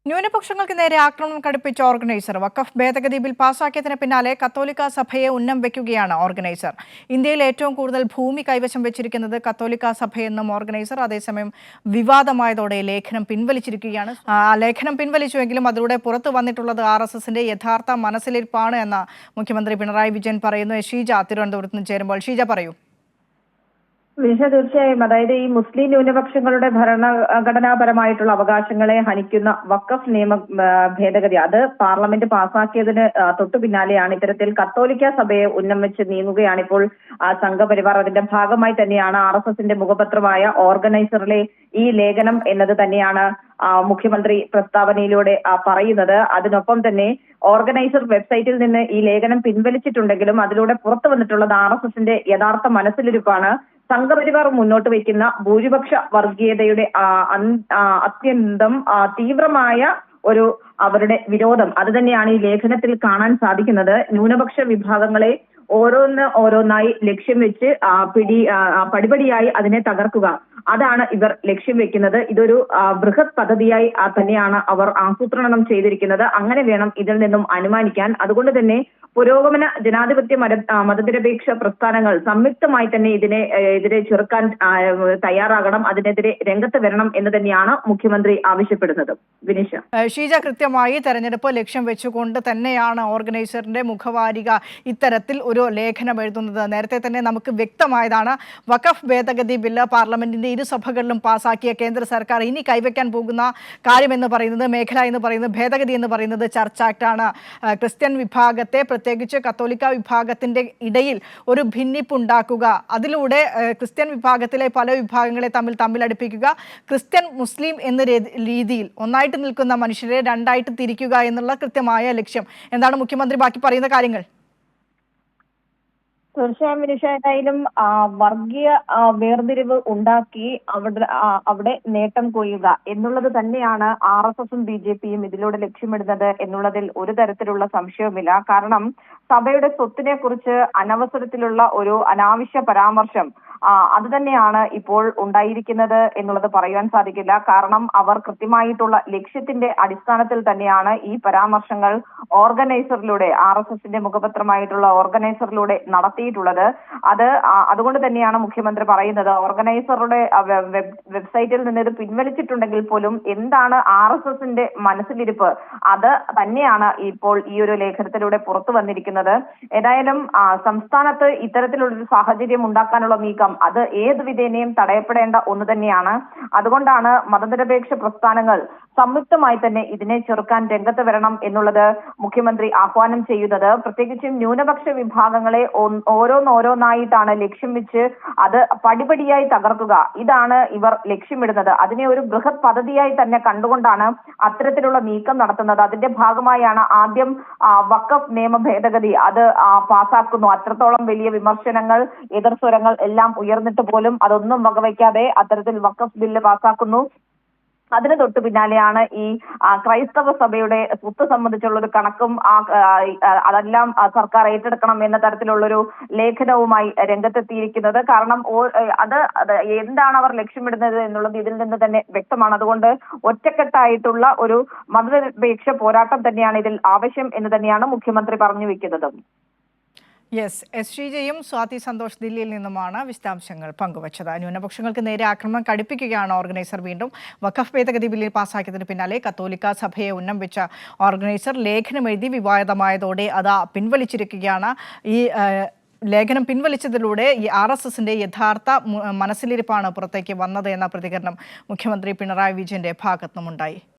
ന്യൂനപക്ഷങ്ങൾക്ക് നേരെ ആക്രമണം കടുപ്പിച്ച ഓർഗനൈസർ വഖഫ് ഭേദഗതി ബിൽ പാസാക്കിയതിന് പിന്നാലെ കത്തോലിക്ക സഭയെ ഉന്നം വെക്കുകയാണ് ഓർഗനൈസർ. ഇന്ത്യയിൽ ഏറ്റവും കൂടുതൽ ഭൂമി കൈവശം വെച്ചിരിക്കുന്നത് കത്തോലിക്ക സഭയെന്നും ഓർഗനൈസർ അതേസമയം വിവാദമായതോടെ ലേഖനം പിൻവലിച്ചിരിക്കുകയാണ്. ലേഖനം പിൻവലിച്ചുവെങ്കിലും അതിലൂടെ പുറത്തു വന്നിട്ടുള്ളത് RSSന്റെ യഥാർത്ഥ മനസ്സിലിരിപ്പാണ് എന്ന് മുഖ്യമന്ത്രി പിണറായി വിജയൻ പറയുന്നു. ഷീജ തിരുവനന്തപുരത്ത് നിന്ന് ചേരുമ്പോൾ. ഷീജ പറയൂ. തീർച്ചയായും. അതായത് ഈ മുസ്ലിം ന്യൂനപക്ഷങ്ങളുടെ ഭരണഘടനാപരമായിട്ടുള്ള അവകാശങ്ങളെ ഹനിക്കുന്ന വഖഫ് നിയമ ഭേദഗതി അത് പാർലമെന്റ് പാസാക്കിയതിന് തൊട്ടു പിന്നാലെയാണ് ഇത്തരത്തിൽ കത്തോലിക്ക സഭയെ ഉന്നം വെച്ച് നീങ്ങുകയാണിപ്പോൾ സംഘപരിവാർ. അതിന്റെ ഭാഗമായി തന്നെയാണ് RSSന്റെ മുഖപത്രമായ ഓർഗനൈസറിലെ ഈ ലേഖനം എന്നത് തന്നെയാണ് മുഖ്യമന്ത്രി പ്രസ്താവനയിലൂടെ പറയുന്നത്. അതിനൊപ്പം തന്നെ ഓർഗനൈസർ വെബ്സൈറ്റിൽ നിന്ന് ഈ ലേഖനം പിൻവലിച്ചിട്ടുണ്ടെങ്കിലും അതിലൂടെ പുറത്തു വന്നിട്ടുള്ളത് RSSന്റെ യഥാർത്ഥ മനസ്സിലിരിപ്പാണ്. സംഘപരിവാർ മുന്നോട്ട് വയ്ക്കുന്ന ഭൂരിപക്ഷ വർഗീയതയുടെ അത്യന്തം തീവ്രമായ ഒരു അവരുടെ വിരോധം അത് തന്നെയാണ് ഈ ലേഖനത്തിൽ കാണാൻ സാധിക്കുന്നത്. ന്യൂനപക്ഷ വിഭാഗങ്ങളെ ഓരോന്നായി ലക്ഷ്യം വെച്ച് പടിപടിയായി അതിനെ തകർക്കുക, അതാണ് ഇവർ ലക്ഷ്യം വെക്കുന്നത്. ഇതൊരു ബൃഹത് പദ്ധതിയായി തന്നെയാണ് അവർ ആസൂത്രണം ചെയ്തിരിക്കുന്നത്. അങ്ങനെ വേണം ഇതിൽ നിന്നും അനുമാനിക്കാൻ. അതുകൊണ്ട് തന്നെ പുരോഗമന ജനാധിപത്യ മതനിരപേക്ഷ പ്രസ്ഥാനങ്ങൾ സംയുക്തമായി തന്നെ ഇതിനെ ചെറുക്കാൻ തയ്യാറാകണം, അതിനെതിരെ രംഗത്ത് വരണം എന്ന് തന്നെയാണ് മുഖ്യമന്ത്രി ആവശ്യപ്പെടുന്നത്. വിനിഷ. ഷീജ, കൃത്യമായി തെരഞ്ഞെടുപ്പ് ലക്ഷ്യം വെച്ചുകൊണ്ട് തന്നെയാണ് ഓർഗനൈസറിന്റെ മുഖവാരിക ഇത്തരത്തിൽ ഒരു ലേഖനം എഴുതുന്നത്. നേരത്തെ തന്നെ നമുക്ക് വ്യക്തമായതാണ്. വഖഫ് ഭേദഗതി ബില്ല് പാർലമെന്റിന്റെ ഇരുസഭകളിലും പാസാക്കിയ കേന്ദ്ര സർക്കാർ ഇനി കൈവയ്ക്കാൻ പോകുന്ന കാര്യമെന്ന് പറയുന്നത്, മേഖല എന്ന് പറയുന്നത്, ഭേദഗതി എന്ന് പറയുന്നത് ചർച്ച് ആക്ടാണ്. ക്രിസ്ത്യൻ വിഭാഗത്തെ, പ്രത്യേകിച്ച് കത്തോലിക്ക വിഭാഗത്തിന്റെ ഇടയിൽ ഒരു ഭിന്നിപ്പുണ്ടാക്കുക, അതിലൂടെ ക്രിസ്ത്യൻ വിഭാഗത്തിലെ പല വിഭാഗങ്ങളെ തമ്മിലടുപ്പിക്കുക, ക്രിസ്ത്യൻ മുസ്ലിം എന്ന രീതിയിൽ ഒന്നായിട്ട് നിൽക്കുന്ന മനുഷ്യരെ രണ്ടായിട്ട് തിരിക്കുക എന്നുള്ള കൃത്യമായ ലക്ഷ്യം. എന്താണ് മുഖ്യമന്ത്രി ബാക്കി പറയുന്ന കാര്യങ്ങൾ? തീർച്ചയായും വിനിഷ, ഏതായാലും വർഗീയ വേർതിരിവ് ഉണ്ടാക്കി അവിടെ നേട്ടം കൊയ്യുക എന്നുള്ളത് തന്നെയാണ് RSSും BJPയും ഇതിലൂടെ ലക്ഷ്യമിടുന്നത് എന്നുള്ളതിൽ ഒരു തരത്തിലുള്ള സംശയവുമില്ല. കാരണം സഭയുടെ സ്വത്തിനെ കുറിച്ച് അനവസരത്തിലുള്ള ഒരു അനാവശ്യ പരാമർശം അത് തന്നെയാണ് ഇപ്പോൾ ഉണ്ടായിരിക്കുന്നത് എന്നുള്ളത് പറയുവാൻ സാധിക്കില്ല. കാരണം അവർ കൃത്യമായിട്ടുള്ള ലക്ഷ്യത്തിന്റെ അടിസ്ഥാനത്തിൽ തന്നെയാണ് ഈ പരാമർശങ്ങൾ ഓർഗനൈസറിലൂടെ, RSSന്റെ മുഖപത്രമായിട്ടുള്ള ഓർഗനൈസറിലൂടെ നടത്തിയിട്ടുള്ളത്. അതുകൊണ്ട് തന്നെയാണ് മുഖ്യമന്ത്രി പറയുന്നത്, ഓർഗനൈസറുടെ വെബ്സൈറ്റിൽ നിന്ന് ഇത് പിൻവലിച്ചിട്ടുണ്ടെങ്കിൽ പോലും എന്താണ് RSSന്റെ മനസ്സിലിരിപ്പ് അത് തന്നെയാണ് ഇപ്പോൾ ഈ ഒരു ലേഖനത്തിലൂടെ പുറത്തു വന്നിരിക്കുന്നത്. ഏതായാലും സംസ്ഥാനത്ത് ഇത്തരത്തിലുള്ളൊരു സാഹചര്യം ഉണ്ടാക്കാനുള്ള നീക്കം അത് ഏത് വിധേനയും തടയപ്പെടേണ്ട ഒന്ന് തന്നെയാണ്. അതുകൊണ്ടാണ് മതനിരപേക്ഷ പ്രസ്ഥാനങ്ങൾ സംയുക്തമായി തന്നെ ഇതിനെ ചെറുക്കാൻ രംഗത്ത് വരണം എന്നുള്ളത് മുഖ്യമന്ത്രി ആഹ്വാനം ചെയ്യുന്നത്. പ്രത്യേകിച്ചും ന്യൂനപക്ഷ വിഭാഗങ്ങളെ ഓരോന്നായിട്ടാണ് ലക്ഷ്യം വെച്ച് അത് പടിപടിയായി തകർക്കുക, ഇതാണ് ഇവർ ലക്ഷ്യമിടുന്നത്. അതിനെ ഒരു ബൃഹത് പദ്ധതിയായി തന്നെ കണ്ടുകൊണ്ടാണ് അത്തരത്തിലുള്ള നീക്കം നടത്തുന്നത്. അതിന്റെ ഭാഗമായാണ് ആദ്യം വഖഫ് നിയമ ഭേദഗതി അത് പാസാക്കുന്നു. അത്രത്തോളം വലിയ വിമർശനങ്ങൾ, എതിർസ്വരങ്ങൾ എല്ലാം ഉയർന്നിട്ട് പോലും അതൊന്നും വകവയ്ക്കാതെ അത്തരത്തിൽ വഖഫ് ബില്ല് പാസാക്കുന്നു. അതിന് തൊട്ടു പിന്നാലെയാണ് ഈ ക്രൈസ്തവ സഭയുടെ സ്വത്ത് സംബന്ധിച്ചുള്ള ഒരു കണക്കും അതെല്ലാം സർക്കാർ ഏറ്റെടുക്കണം എന്ന തരത്തിലുള്ളൊരു ലേഖനവുമായി രംഗത്തെത്തിയിരിക്കുന്നത്. കാരണം അത് എന്താണ് അവർ ലക്ഷ്യമിടുന്നത് എന്നുള്ളത് ഇതിൽ നിന്ന് തന്നെ വ്യക്തമാണ്. അതുകൊണ്ട് ഒറ്റക്കെട്ടായിട്ടുള്ള ഒരു മതനിരപേക്ഷ പോരാട്ടം തന്നെയാണ് ഇതിൽ ആവശ്യം എന്ന് തന്നെയാണ് മുഖ്യമന്ത്രി പറഞ്ഞു വെക്കുന്നത്. യെസ്, ഷീജയും സ്വാതി സന്തോഷ് ദില്ലിയിൽ നിന്നുമാണ് വിശദാംശങ്ങൾ പങ്കുവച്ചത്. ന്യൂനപക്ഷങ്ങൾക്ക് നേരെ ആക്രമണം കടുപ്പിക്കുകയാണ് ഓർഗനൈസർ. വീണ്ടും വഖഫ് ഭേദഗതി ബില്ലിൽ പാസാക്കിയതിന് പിന്നാലെ കത്തോലിക്ക സഭയെ ഉന്നം വെച്ച ഓർഗനൈസർ ലേഖനം എഴുതി വിവാദമായതോടെ അത് പിൻവലിച്ചിരിക്കുകയാണ്. ഈ ലേഖനം പിൻവലിച്ചതിലൂടെ ഈ RSSന്റെ യഥാർത്ഥ മനസ്സിലിരിപ്പാണ് പുറത്തേക്ക് വന്നത് എന്ന പ്രതികരണം മുഖ്യമന്ത്രി പിണറായി വിജയന്റെ ഭാഗത്തുനിന്നുണ്ടായി.